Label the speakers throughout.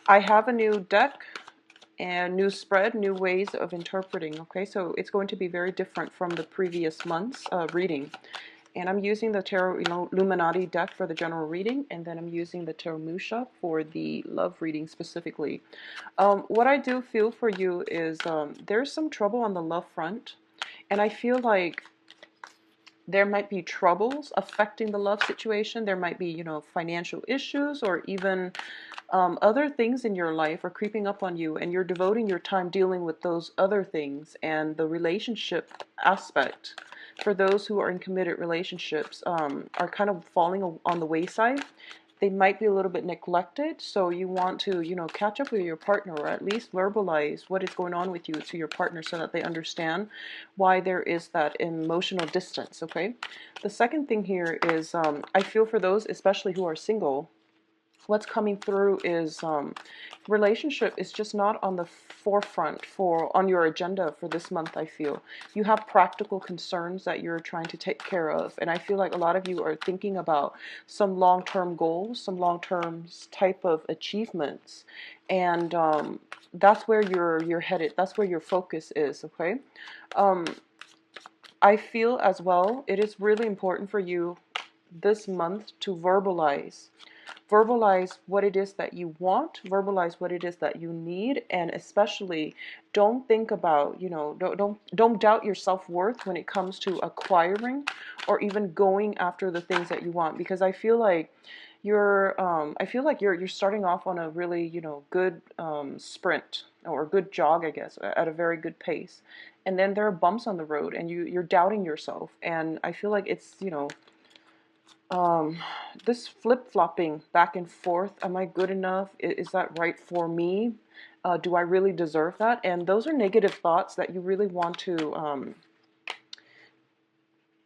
Speaker 1: I have a new deck and new spread, new ways of interpreting. Okay, so it's going to be very different from the previous month's reading. And I'm using the Tarot Illuminati deck for the general reading, and then I'm using the Tarot Musha for the love reading specifically. What I do feel for you is there's some trouble on the love front, and I feel like there might be troubles affecting the love situation. There might be, financial issues or even other things in your life are creeping up on you, and you're devoting your time dealing with those other things. And the relationship aspect for those who are in committed relationships are kind of falling on the wayside. They might be a little bit neglected, so you want to, catch up with your partner, or at least verbalize what is going on with you to your partner so that they understand why there is that emotional distance, okay? The second thing here is I feel for those, especially who are single, what's coming through is relationship is just not on the forefront on your agenda for this month. I feel you have practical concerns that you're trying to take care of, and I feel like a lot of you are thinking about some long-term goals, some long-term type of achievements, and that's where you're headed. That's where your focus is. Okay. um, I feel as well it is really important for you this month to verbalize what it is that you want, verbalize what it is that you need, and especially don't think about, don't doubt your self-worth when it comes to acquiring or even going after the things that you want, because I feel like you're starting off on a really, good sprint or a good jog, I guess, at a very good pace. And then there are bumps on the road and you're doubting yourself. And I feel like it's, um, this flip-flopping back and forth, am I good enough? Is that right for me? Do I really deserve that? And those are negative thoughts that you really want to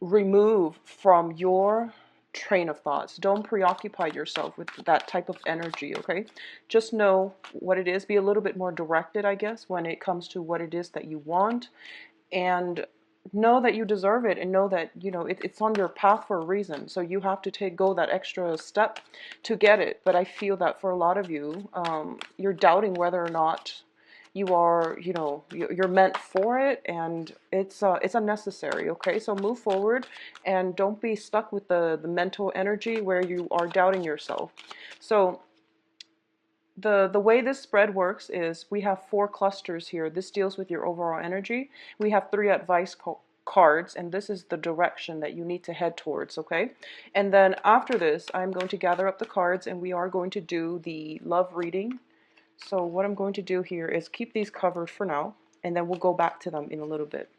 Speaker 1: remove from your train of thoughts. Don't preoccupy yourself with that type of energy, okay? Just know what it is. Be a little bit more directed, I guess, when it comes to what it is that you want. And know that you deserve it, and know that it's on your path for a reason, so you have to go that extra step to get it. But I feel that for a lot of you, you're doubting whether or not you are, you're meant for it, and it's unnecessary. Okay, so move forward and don't be stuck with the mental energy where you are doubting yourself. So the way this spread works is we have 4 clusters here. This deals with your overall energy. We have 3 advice cards, and this is the direction that you need to head towards, okay? And then after this, I'm going to gather up the cards and we are going to do the love reading. So what I'm going to do here is keep these covered for now, and then we'll go back to them in a little bit.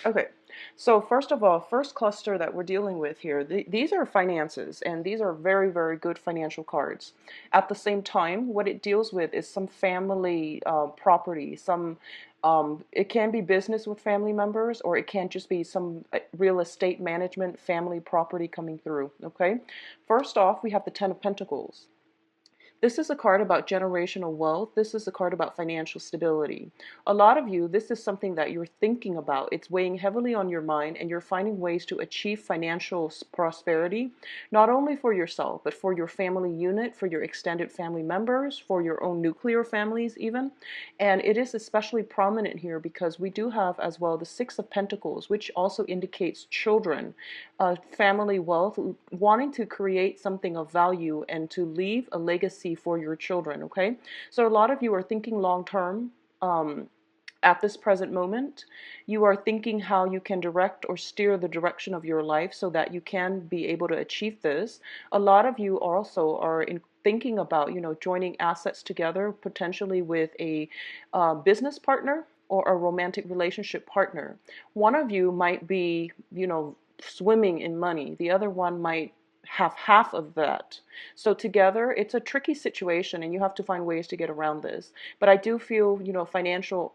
Speaker 1: Okay, so first of all, first cluster that we're dealing with here, these are finances, and these are very, very good financial cards. At the same time, what it deals with is some family property, it can be business with family members, or it can just be some real estate management, family property coming through, okay? First off, we have the Ten of Pentacles. This is a card about generational wealth. This is a card about financial stability. A lot of you, this is something that you're thinking about. It's weighing heavily on your mind, and you're finding ways to achieve financial prosperity, not only for yourself, but for your family unit, for your extended family members, for your own nuclear families even. And it is especially prominent here because we do have as well the Six of Pentacles, which also indicates children, family wealth, wanting to create something of value and to leave a legacy for your children, okay? So a lot of you are thinking long term. At this present moment, you are thinking how you can direct or steer the direction of your life so that you can be able to achieve this. A lot of you also are thinking about, joining assets together, potentially with a business partner or a romantic relationship partner. One of you might be, swimming in money. The other one might have half of that. So together, it's a tricky situation, and you have to find ways to get around this. But I do feel, financial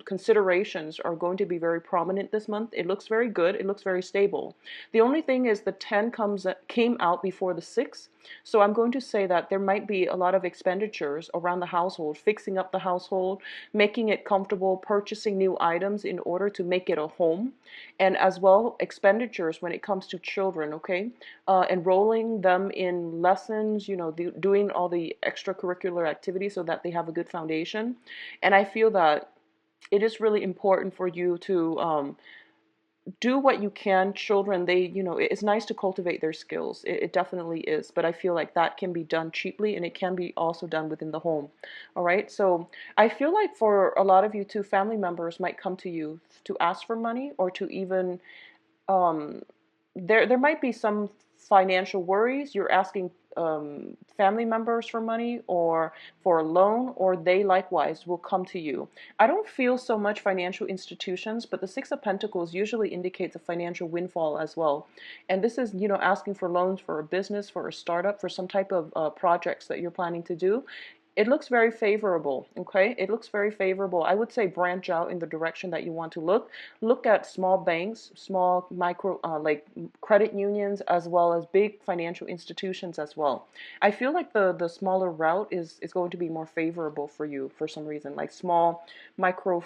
Speaker 1: considerations are going to be very prominent this month. It looks very good. It looks very stable. The only thing is the 10 came out before the 6. So I'm going to say that there might be a lot of expenditures around the household, fixing up the household, making it comfortable, purchasing new items in order to make it a home, and as well expenditures when it comes to children, okay? Enrolling them in lessons, doing all the extracurricular activities so that they have a good foundation. And I feel that it is really important for you to do what you can. Children, it's nice to cultivate their skills. It definitely is. But I feel like that can be done cheaply, and it can be also done within the home. All right. So I feel like for a lot of you too, family members might come to you to ask for money, or to even um, there might be some financial worries. You're asking family members for money or for a loan, or they likewise will come to you. I don't feel so much financial institutions, but the Six of Pentacles usually indicates a financial windfall as well. And this is, asking for loans for a business, for a startup, for some type of projects that you're planning to do. It looks very favorable, okay? It looks very favorable. I would say branch out in the direction that you want to look. Look at small banks, small micro, like credit unions, as well as big financial institutions as well. I feel like the smaller route is going to be more favorable for you for some reason, like small micro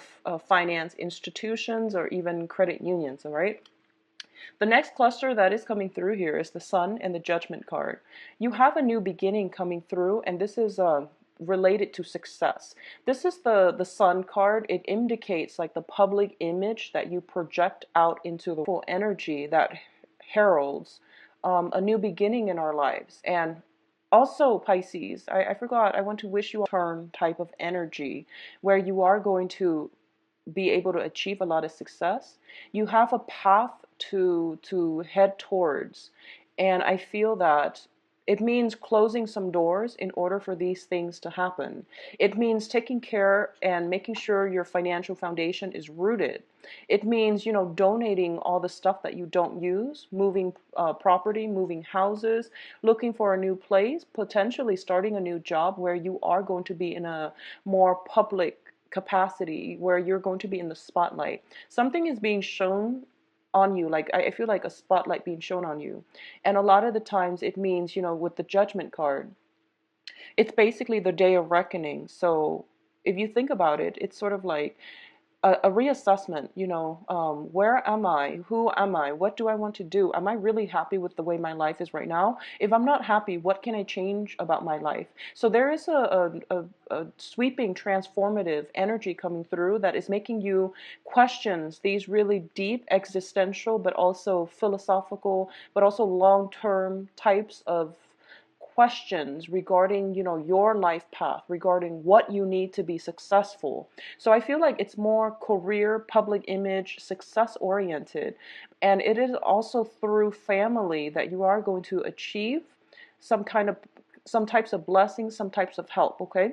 Speaker 1: finance institutions or even credit unions, all right? The next cluster that is coming through here is the Sun and the Judgment card. You have a new beginning coming through, and this is related to success. This is the Sun card. It indicates like the public image that you project out into the full energy that heralds a new beginning in our lives. And also, Pisces, I forgot, I want to wish you a turn type of energy where you are going to be able to achieve a lot of success. You have a path to head towards, and I feel that it means closing some doors in order for these things to happen. It means taking care and making sure your financial foundation is rooted. It means, donating all the stuff that you don't use, moving property, moving houses, looking for a new place, potentially starting a new job where you are going to be in a more public capacity, where you're going to be in the spotlight. Something is being shown on you, like I feel like a spotlight being shown on you. And a lot of the times it means, with the Judgment card, it's basically the day of reckoning. So if you think about it, it's sort of like a reassessment, where am I? Who am I? What do I want to do? Am I really happy with the way my life is right now? If I'm not happy, what can I change about my life? So there is a sweeping, transformative energy coming through that is making you question these really deep, existential, but also philosophical, but also long-term types of questions regarding, your life path, regarding what you need to be successful. So I feel like it's more career, public image, success oriented. And it is also through family that you are going to achieve some types of blessings, some types of help, okay?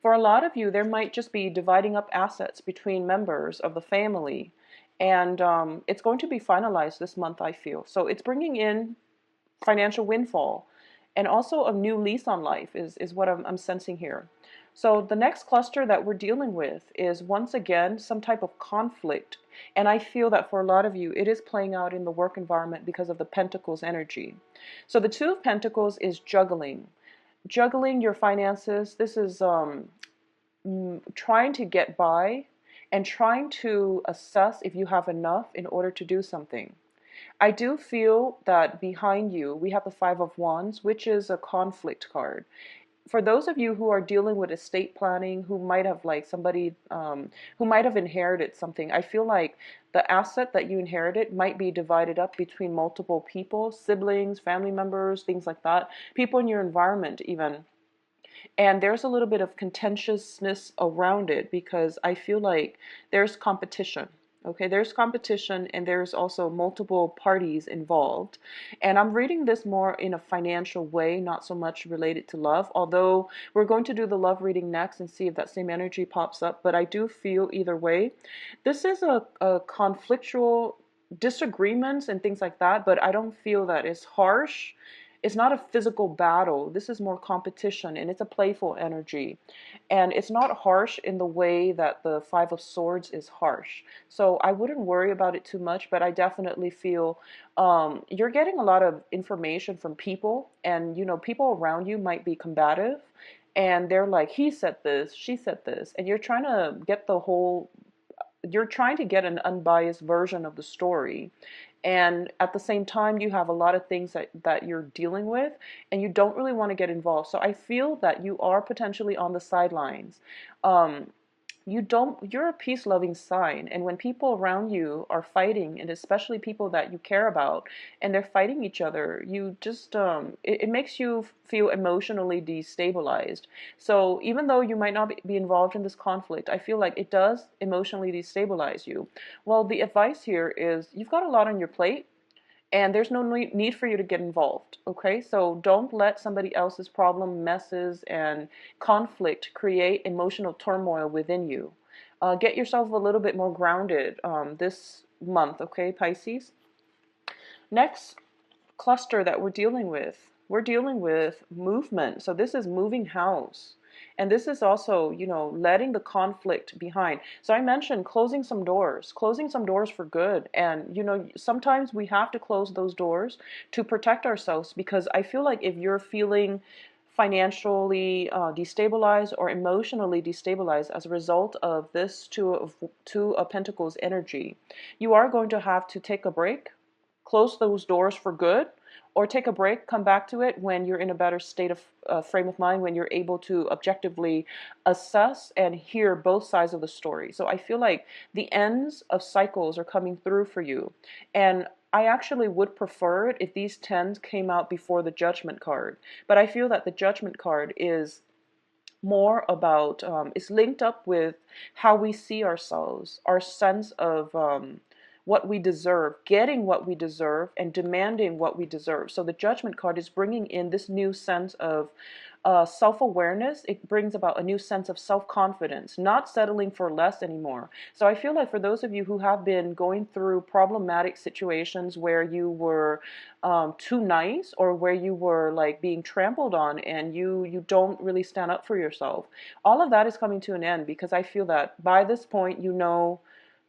Speaker 1: For a lot of you, there might just be dividing up assets between members of the family. And it's going to be finalized this month, I feel. So it's bringing in financial windfall, and also a new lease on life is what I'm sensing here. So the next cluster that we're dealing with is, once again, some type of conflict. And I feel that for a lot of you, it is playing out in the work environment because of the Pentacles energy. So the Two of Pentacles is juggling. Juggling your finances. This is trying to get by and trying to assess if you have enough in order to do something. I do feel that behind you, we have the Five of Wands, which is a conflict card. For those of you who are dealing with estate planning, who might have like somebody who might have inherited something, I feel like the asset that you inherited might be divided up between multiple people, siblings, family members, things like that, people in your environment even. And there's a little bit of contentiousness around it because I feel like there's competition. Okay, there's competition, and there's also multiple parties involved. And I'm reading this more in a financial way, not so much related to love, although we're going to do the love reading next and see if that same energy pops up. But I do feel either way. This is a conflictual disagreements and things like that, but I don't feel that it's harsh. it's not a physical battle. This is more competition, and it's a playful energy. And it's not harsh in the way that the Five of Swords is harsh. So I wouldn't worry about it too much, but I definitely feel you're getting a lot of information from people, and people around you might be combative, and they're like, he said this, she said this, and you're trying to get an unbiased version of the story. And at the same time, you have a lot of things that you're dealing with, and you don't really want to get involved. So I feel that you are potentially on the sidelines. Um, you're a peace-loving sign, and when people around you are fighting, and especially people that you care about, and they're fighting each other, you just it makes you feel emotionally destabilized. So even though you might not be involved in this conflict, I feel like it does emotionally destabilize you. Well, the advice here is you've got a lot on your plate, and there's no need for you to get involved. Okay, so don't let somebody else's problem, messes, and conflict create emotional turmoil within you. Get yourself a little bit more grounded this month. Okay, Pisces. Next cluster that we're dealing with movement. So this is moving house. And this is also, letting the conflict behind. So I mentioned closing some doors for good. And, sometimes we have to close those doors to protect ourselves, because I feel like if you're feeling financially destabilized or emotionally destabilized as a result of this two of Pentacles energy, you are going to have to take a break, close those doors for good, or take a break, come back to it when you're in a better state of frame of mind, when you're able to objectively assess and hear both sides of the story. So I feel like the ends of cycles are coming through for you. And I actually would prefer it if these tens came out before the Judgment card. But I feel that the Judgment card is more about, it's linked up with how we see ourselves, our sense of what we deserve, getting what we deserve, and demanding what we deserve. So the Judgment card is bringing in this new sense of self-awareness. It brings about a new sense of self-confidence, not settling for less anymore. So I feel like for those of you who have been going through problematic situations where you were too nice, or where you were like being trampled on, and you don't really stand up for yourself, all of that is coming to an end, because I feel that by this point you know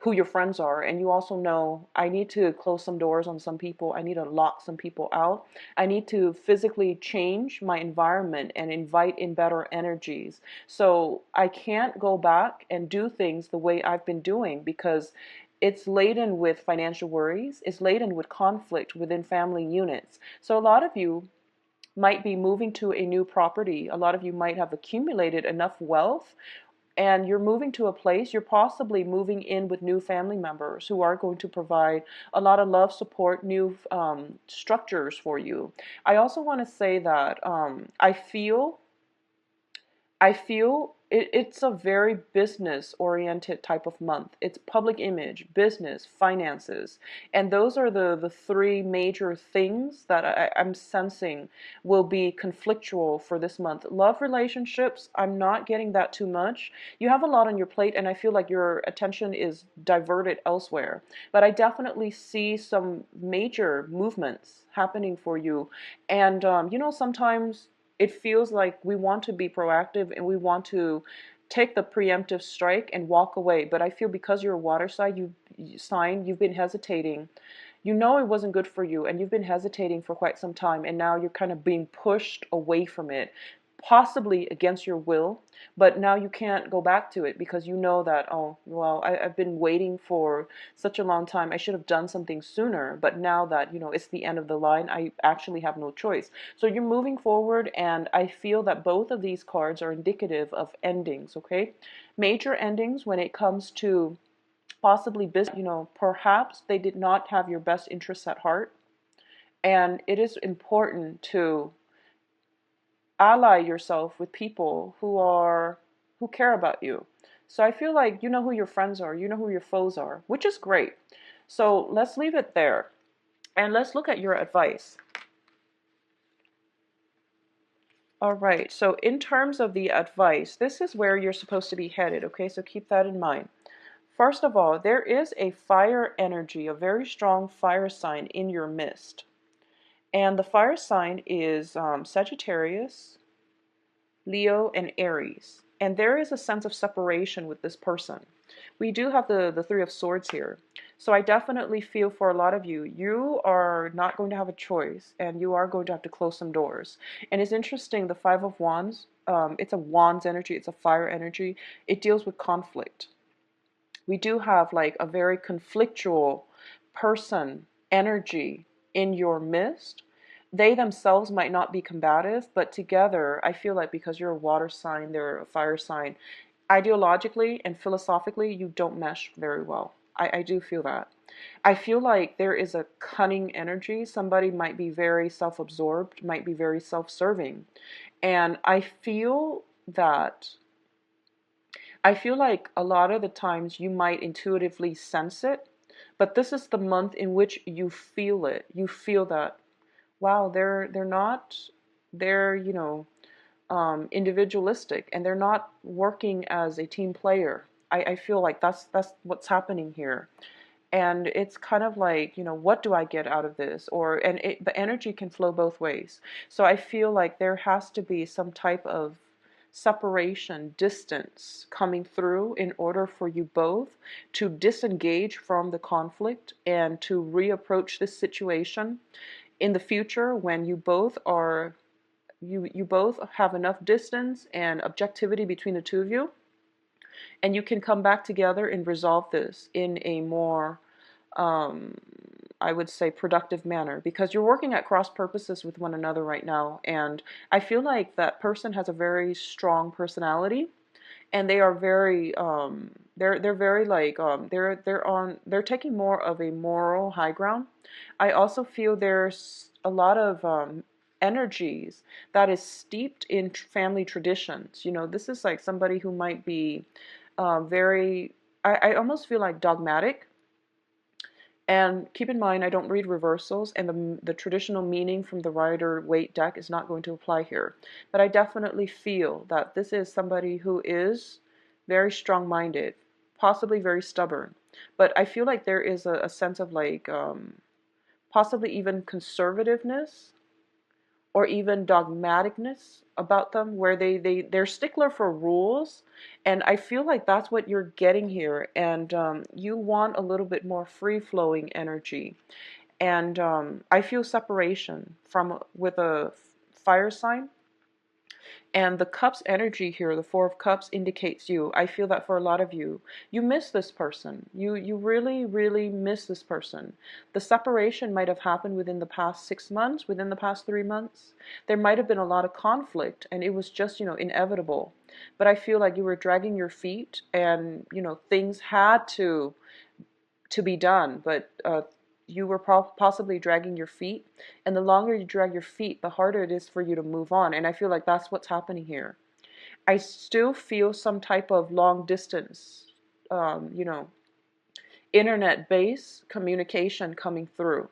Speaker 1: who your friends are, and you also know, I need to close some doors on some people, I need to lock some people out, I need to physically change my environment and invite in better energies. So I can't go back and do things the way I've been doing, because it's laden with financial worries, it's laden with conflict within family units. So a lot of you might be moving to a new property, a lot of you might have accumulated enough wealth, and you're moving to a place, you're possibly moving in with new family members who are going to provide a lot of love, support, new structures for you. I also want to say that it's a very business oriented type of month. It's public image, business, finances. And those are the three major things that I'm sensing will be conflictual for this month. Love relationships, I'm not getting that too much. You have a lot on your plate, and I feel like your attention is diverted elsewhere. But I definitely see some major movements happening for you. And, sometimes it feels like we want to be proactive and we want to take the preemptive strike and walk away. But I feel because you're a water sign, you've been hesitating. You know it wasn't good for you, and you've been hesitating for quite some time, and now you're kind of being pushed away from it, possibly against your will. But now you can't go back to it, because you know that, oh, well, I've been waiting for such a long time. I should have done something sooner. But now that, it's the end of the line, I actually have no choice. So you're moving forward, and I feel that both of these cards are indicative of endings, okay? Major endings when it comes to possibly business. Perhaps they did not have your best interests at heart. And it is important to ally yourself with people who care about you. So I feel like you know who your friends are, you know who your foes are, which is great. So let's leave it there, and let's look at your advice. All right, so in terms of the advice, this is where you're supposed to be headed, okay? So keep that in mind. First of all, there is a fire energy, a very strong fire sign in your midst. And the fire sign is Sagittarius, Leo, and Aries. And there is a sense of separation with this person. We do have the Three of Swords here. So I definitely feel for a lot of you, you are not going to have a choice and you are going to have to close some doors. And it's interesting, the Five of Wands, it's a Wands energy, it's a fire energy. It deals with conflict. We do have like a very conflictual person energy in your midst. They themselves might not be combative, but together, I feel like because you're a water sign, they're a fire sign, ideologically and philosophically, you don't mesh very well. I do feel that. I feel like there is a cunning energy. Somebody might be very self absorbed, might be very self serving. And that I feel like a lot of the times you might intuitively sense it, but this is the month in which you feel it. You feel that, wow, they're not, they're, individualistic and they're not working as a team player. I feel like that's what's happening here. And it's kind of like, what do I get out of this? The energy can flow both ways. So I feel like there has to be some type of separation, distance coming through in order for you both to disengage from the conflict and to reapproach this situation in the future when you both have enough distance and objectivity between the two of you, and you can come back together and resolve this in a more, um, I would say, productive manner, because you're working at cross purposes with one another right now. And I feel like that person has a very strong personality, and they are very, they're very like, they're taking more of a moral high ground. I also feel there's a lot of energies that is steeped in family traditions. This is like somebody who might be very, I almost feel like dogmatic. And keep in mind, I don't read reversals, and the traditional meaning from the Rider-Waite deck is not going to apply here. But I definitely feel that this is somebody who is very strong-minded, possibly very stubborn. But I feel like there is a sense of like possibly even conservativeness or even dogmaticness about them, where they're stickler for rules. And I feel like that's what you're getting here. And you want a little bit more free-flowing energy. And I feel separation from with a fire sign. And the cups energy here, the Four of Cups, indicates you. I feel that for a lot of you, you miss this person. You really, really miss this person. The separation might have happened within the past 6 months, within the past 3 months. There might have been a lot of conflict, and it was just, inevitable. But I feel like you were dragging your feet, and, things had to be done. But you were possibly dragging your feet, and the longer you drag your feet, the harder it is for you to move on. And I feel like that's what's happening here. I still feel some type of long distance, um, you know, internet based communication coming through.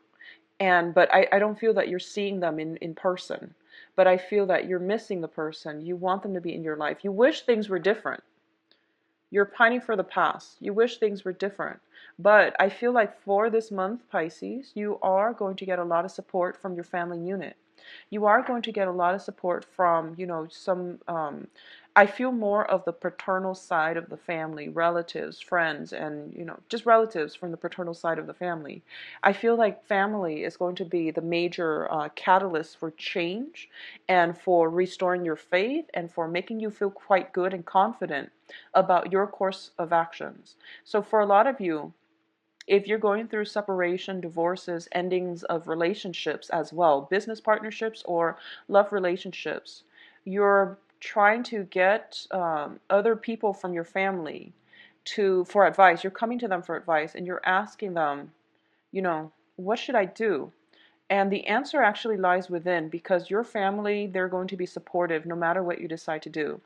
Speaker 1: But I don't feel that you're seeing them in person. But I feel that you're missing the person. You want them to be in your life. You wish things were different. You're pining for the past. You wish things were different. But I feel like for this month, Pisces, you are going to get a lot of support from your family unit. You are going to get a lot of support from, I feel more of the paternal side of the family, relatives, friends, and, just relatives from the paternal side of the family. I feel like family is going to be the major catalyst for change and for restoring your faith and for making you feel quite good and confident about your course of actions. So for a lot of you, if you're going through separation, divorces, endings of relationships as well, business partnerships or love relationships, you're trying to get other people from your family for advice. You're coming to them for advice and you're asking them, what should I do? And the answer actually lies within, because your family, they're going to be supportive no matter what you decide to do.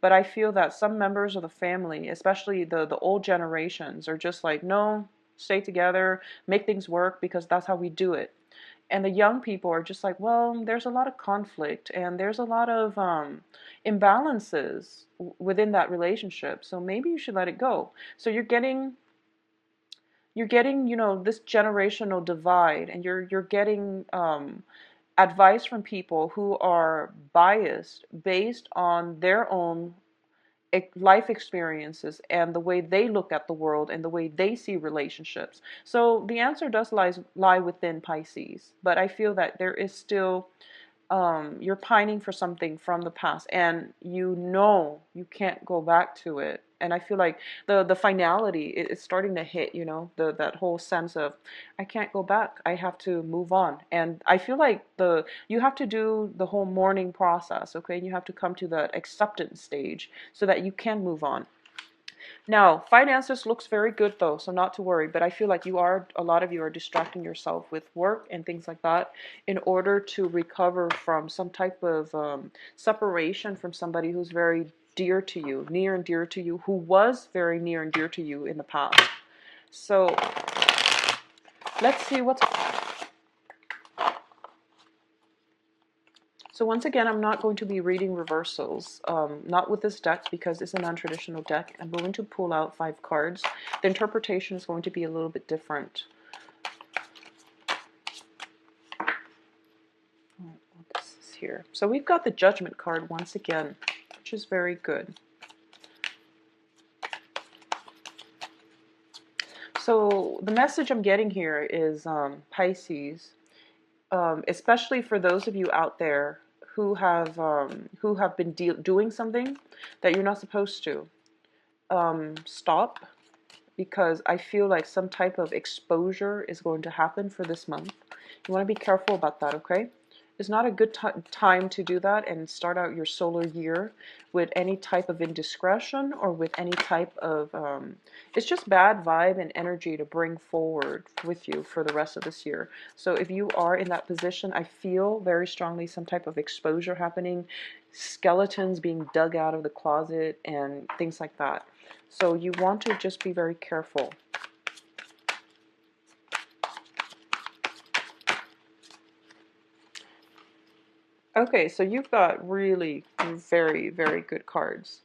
Speaker 1: But I feel that some members of the family, especially the old generations, are just like, no, stay together, make things work because that's how we do it. And the young people are just like, well, there's a lot of conflict and there's a lot of imbalances within that relationship. So maybe you should let it go. So you're getting, this generational divide, and you're getting advice from people who are biased based on their own life experiences and the way they look at the world and the way they see relationships. So the answer does lie within Pisces, but I feel that there is still you're pining for something from the past, and you know you can't go back to it. And I feel like the finality is starting to hit, you know, that whole sense of I can't go back. I have to move on. And I feel like you have to do the whole mourning process, okay? And you have to come to that acceptance stage so that you can move on. Now, finances looks very good though, so not to worry, but I feel like a lot of you are distracting yourself with work and things like that in order to recover from some type of separation from somebody who's very dear to you, near and dear to you, who was very near and dear to you in the past. So let's see what's... So once again, I'm not going to be reading reversals, not with this deck because it's a non-traditional deck. I'm going to pull out 5 cards. The interpretation is going to be a little bit different. This is here. So we've got the Judgment card once again, which is very good. So the message I'm getting here is Pisces, especially for those of you out there who have been doing something that you're not supposed to. Stop, because I feel like some type of exposure is going to happen for this month. You want to be careful about that, okay? It's not a good time to do that and start out your solar year with any type of indiscretion or with any type of, it's just bad vibe and energy to bring forward with you for the rest of this year. So if you are in that position, I feel very strongly some type of exposure happening, skeletons being dug out of the closet and things like that. So you want to just be very careful. Okay, so you've got really very, very good cards.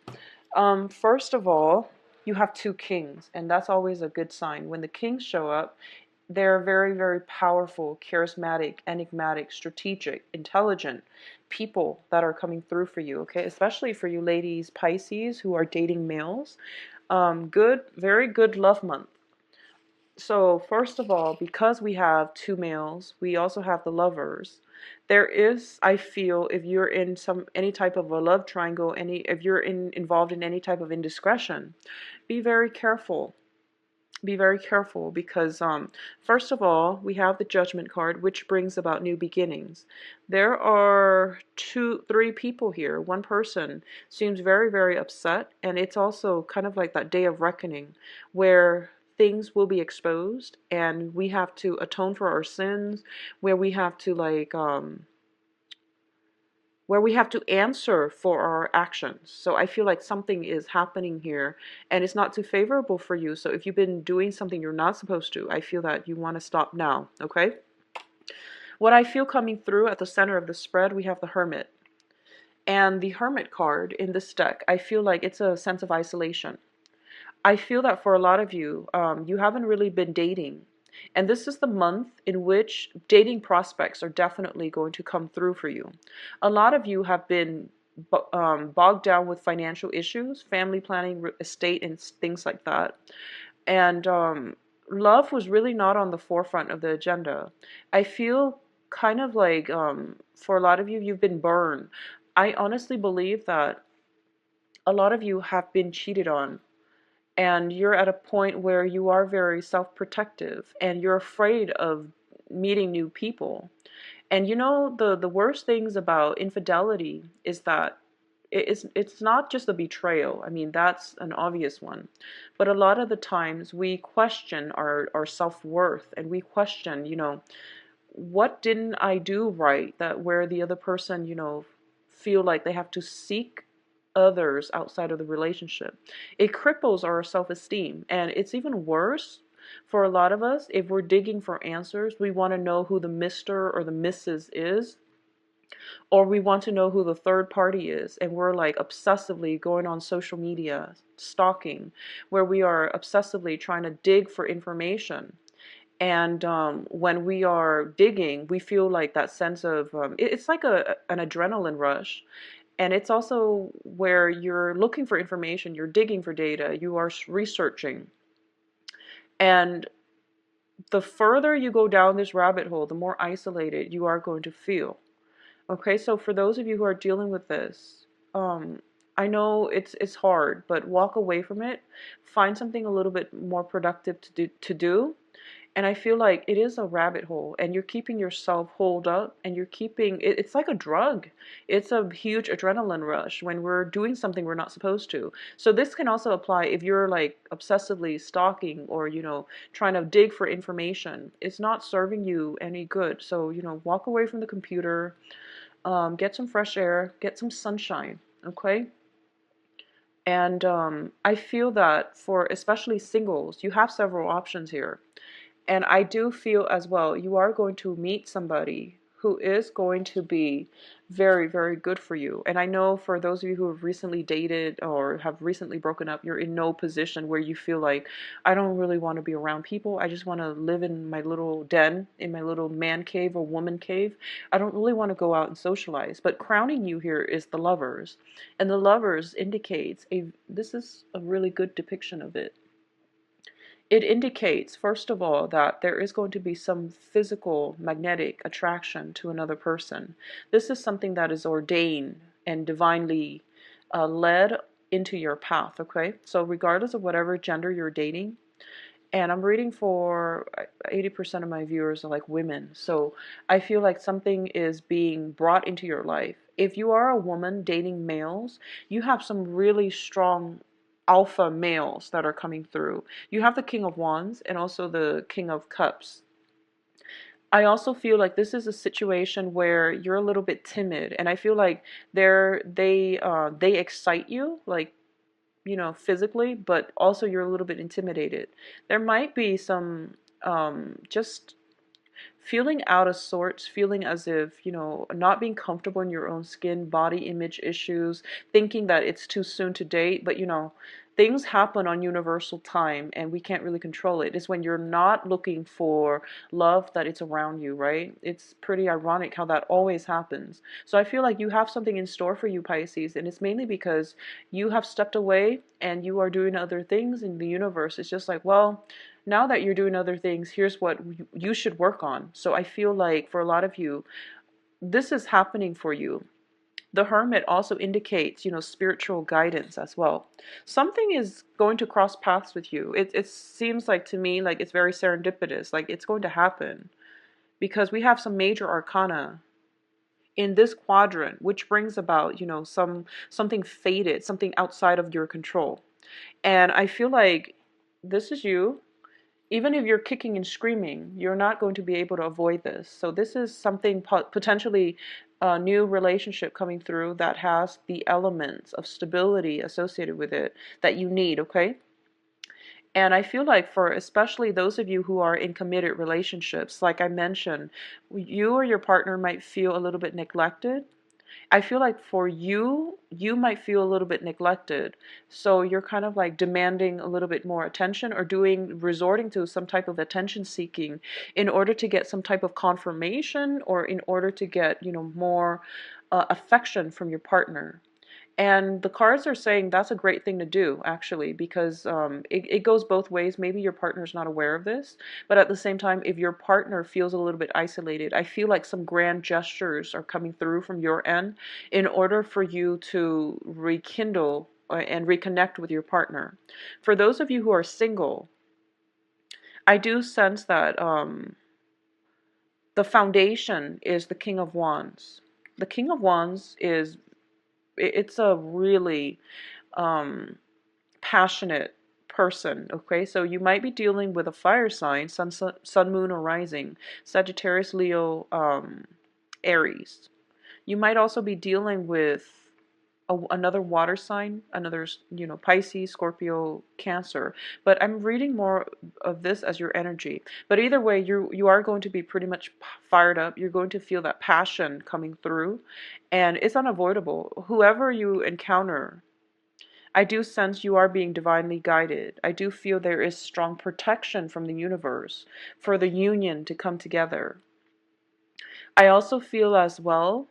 Speaker 1: First of all, you have 2 kings, and that's always a good sign. When the kings show up, they're very, very powerful, charismatic, enigmatic, strategic, intelligent people that are coming through for you, okay? Especially for you ladies, Pisces, who are dating males. Good, very good love month. So first of all, because we have 2 males, we also have the lovers. There is, I feel, if you're in any type of a love triangle, if you're involved in any type of indiscretion, be very careful. Be very careful because first of all, we have the Judgment card, which brings about new beginnings. There are 3 people here. One person seems very, very upset, and it's also kind of like that day of reckoning where things will be exposed and we have to atone for our sins, where we have to answer for our actions. So I feel like something is happening here and it's not too favorable for you. So if you've been doing something you're not supposed to, I feel that you want to stop now, okay? What I feel coming through at the center of the spread, we have the Hermit. And the Hermit card in this deck, I feel like it's a sense of isolation. I feel that for a lot of you, you haven't really been dating. And this is the month in which dating prospects are definitely going to come through for you. A lot of you have been bogged down with financial issues, family planning, estate, and things like that. And love was really not on the forefront of the agenda. I feel kind of like for a lot of you, you've been burned. I honestly believe that a lot of you have been cheated on. And you're at a point where you are very self-protective and you're afraid of meeting new people. And you know, the worst things about infidelity is that it's not just a betrayal. I mean, that's an obvious one. But a lot of the times we question our self-worth, and we question, you know, what didn't I do right, that where the other person, you know, feel like they have to seek others outside of the relationship. It cripples our self-esteem, and it's even worse for a lot of us if we're digging for answers. We want to know who the Mr. or the Mrs. is, or we want to know who the third party is, and we're like obsessively going on social media, stalking, where we are obsessively trying to dig for information. And when we are digging, we feel like that sense of it's like an adrenaline rush. And it's also where you're looking for information, you're digging for data, you are researching. And the further you go down this rabbit hole, the more isolated you are going to feel. Okay, so for those of you who are dealing with this, I know it's hard, but walk away from it. Find something a little bit more productive to do. And I feel like it is a rabbit hole, and you're keeping yourself holed up, and you're keeping it's like a drug. It's a huge adrenaline rush when we're doing something we're not supposed to. So this can also apply if you're like obsessively stalking or, trying to dig for information. It's not serving you any good. So, walk away from the computer, get some fresh air, get some sunshine, okay? And I feel that for especially singles, you have several options here. And I do feel as well, you are going to meet somebody who is going to be very, very good for you. And I know for those of you who have recently dated or have recently broken up, you're in no position where you feel like, I don't really want to be around people. I just want to live in my little den, in my little man cave or woman cave. I don't really want to go out and socialize. But crowning you here is the lovers. And the lovers indicates this is a really good depiction of it. It indicates, first of all, that there is going to be some physical magnetic attraction to another person. This is something that is ordained and divinely led into your path, okay? So regardless of whatever gender you're dating, and I'm reading for 80% of my viewers are like women. So I feel like something is being brought into your life. If you are a woman dating males, you have some really strong alpha males that are coming through. You have the King of Wands and also the King of Cups. I also feel like this is a situation where you're a little bit timid, and I feel like they excite you, like, physically, but also you're a little bit intimidated. There might be some just feeling out of sorts, feeling as if, not being comfortable in your own skin, body image issues, thinking that it's too soon to date, but things happen on universal time and we can't really control it. It's when you're not looking for love that it's around you, right? It's pretty ironic how that always happens. So I feel like you have something in store for you, Pisces, and it's mainly because you have stepped away and you are doing other things in the universe. It's just like, well, now that you're doing other things, here's what you should work on. So I feel like for a lot of you, this is happening for you. The Hermit also indicates, spiritual guidance as well. Something is going to cross paths with you. It seems like to me like it's very serendipitous, like it's going to happen because we have some major arcana in this quadrant, which brings about, something fated, something outside of your control. And I feel like this is you. Even if you're kicking and screaming, you're not going to be able to avoid this. So this is something potentially a new relationship coming through that has the elements of stability associated with it that you need, okay? And I feel like for especially those of you who are in committed relationships, like I mentioned, you or your partner might feel a little bit neglected. I feel like for you, you might feel a little bit neglected. So you're kind of like demanding a little bit more attention or resorting to some type of attention seeking in order to get some type of confirmation or in order to get, more affection from your partner. And the cards are saying that's a great thing to do, actually, because it goes both ways. Maybe your partner's not aware of this, but at the same time, if your partner feels a little bit isolated, I feel like some grand gestures are coming through from your end in order for you to rekindle and reconnect with your partner. For those of you who are single, I do sense that the foundation is the King of Wands. The King of Wands it's a really passionate person, okay? So you might be dealing with a fire sign, sun, moon, or rising, Sagittarius, Leo, Aries. You might also be dealing with another water sign, another, Pisces, Scorpio, Cancer. But I'm reading more of this as your energy. But either way, you are going to be pretty much fired up. You're going to feel that passion coming through, and it's unavoidable. Whoever you encounter, I do sense you are being divinely guided. I do feel there is strong protection from the universe for the union to come together. I also feel as well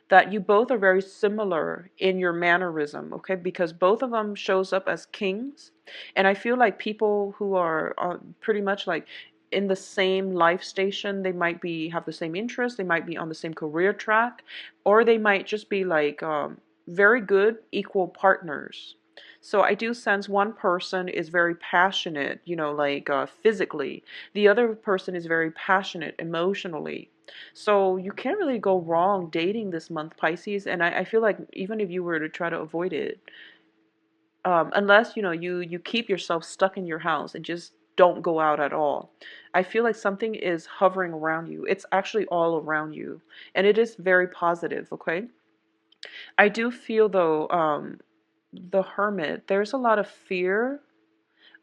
Speaker 1: that you both are very similar in your mannerism, okay? Because both of them shows up as kings, and I feel like people who are pretty much like in the same life station, they might be have the same interests, they might be on the same career track, or they might just be like very good equal partners. So I do sense one person is very passionate, you know, like physically. The other person is very passionate emotionally. So you can't really go wrong dating this month, Pisces. And I feel like even if you were to try to avoid it, unless, you know, you keep yourself stuck in your house and just don't go out at all, I feel like something is hovering around you. It's actually all around you. And it is very positive, okay? I do feel, though, the Hermit, there's a lot of fear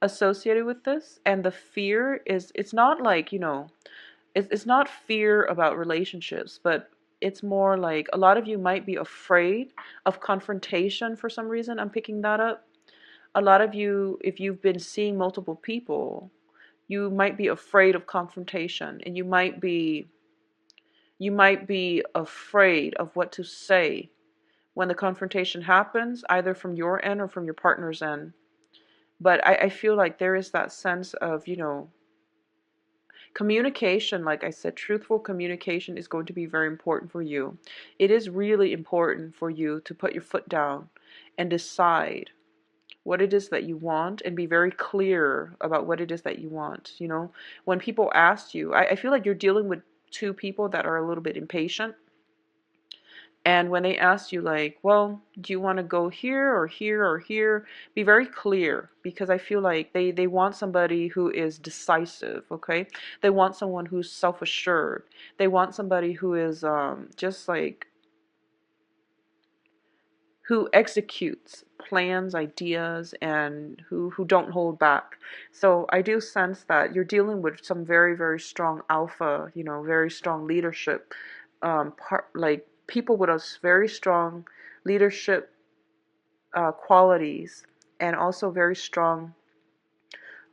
Speaker 1: associated with this. And the fear is, it's not like, you know, it's not fear about relationships, but it's more like a lot of you might be afraid of confrontation for some reason. I'm picking that up. A lot of you, if you've been seeing multiple people, you might be afraid of confrontation, and you might be afraid of what to say when the confrontation happens, either from your end or from your partner's end. But I feel like there is that sense of, you know, communication. Like I said, truthful communication is going to be very important for you. It is really important for you to put your foot down and decide what it is that you want, and be very clear about what it is that you want. You know, when people ask you, I feel like you're dealing with two people that are a little bit impatient. And when they ask you, like, well, do you want to go here or here or here? Be very clear, because I feel like they want somebody who is decisive, okay? They want someone who's self-assured. They want somebody who is just like, who executes plans, ideas, and who don't hold back. So I do sense that you're dealing with some very, very strong alpha, you know, very strong leadership, like people with a very strong leadership qualities, and also very strong.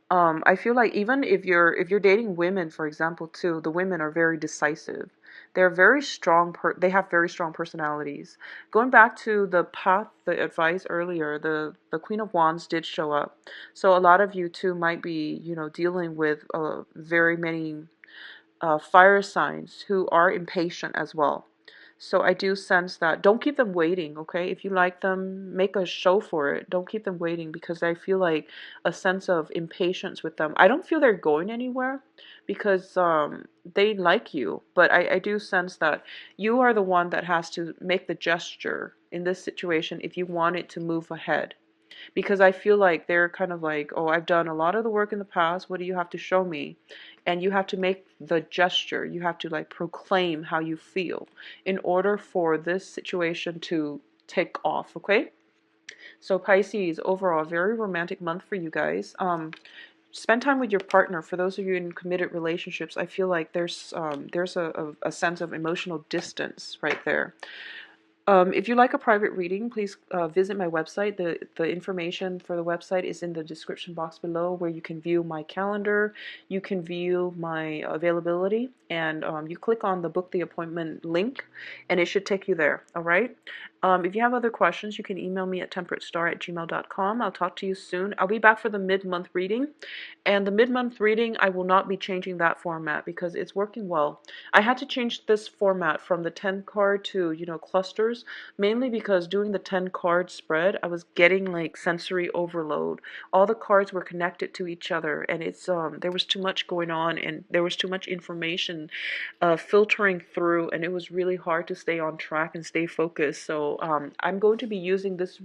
Speaker 1: I feel like even if you're dating women, for example, too, the women are very decisive. They're very strong. They have very strong personalities. Going back to the path, the advice earlier, the Queen of Wands did show up. So a lot of you too might be, you know, dealing with very many fire signs who are impatient as well. So I do sense that don't keep them waiting, okay? If you like them, make a show for it. Don't keep them waiting, because I feel like a sense of impatience with them. I don't feel they're going anywhere, because they like you, but I do sense that you are the one that has to make the gesture in this situation if you want it to move ahead. Because I feel like they're kind of like, oh, I've done a lot of the work in the past. What do you have to show me? And you have to make the gesture. You have to like proclaim how you feel in order for this situation to take off, okay? So Pisces, overall, very romantic month for you guys. Spend time with your partner. For those of you in committed relationships, I feel like there's a sense of emotional distance right there. If you like a private reading, please visit my website. The information for the website is in the description box below, where you can view my calendar, you can view my availability, and you click on the book the appointment link, and it should take you there, all right? If you have other questions, you can email me at temperatestar@gmail.com. I'll talk to you soon. I'll be back for the mid-month reading, and the mid-month reading, I will not be changing that format because it's working well. I had to change this format from the 10 card to, you know, clusters, mainly because doing the 10 card spread, I was getting like sensory overload. All the cards were connected to each other, and it's there was too much going on, and there was too much information filtering through, and it was really hard to stay on track and stay focused. So I'm going to be using this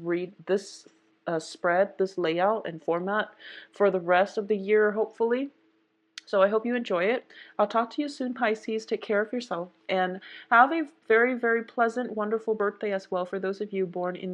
Speaker 1: spread, this layout and format for the rest of the year, hopefully. So I hope you enjoy it. I'll talk to you soon, Pisces. Take care of yourself, and have a very, very pleasant, wonderful birthday as well for those of you born in the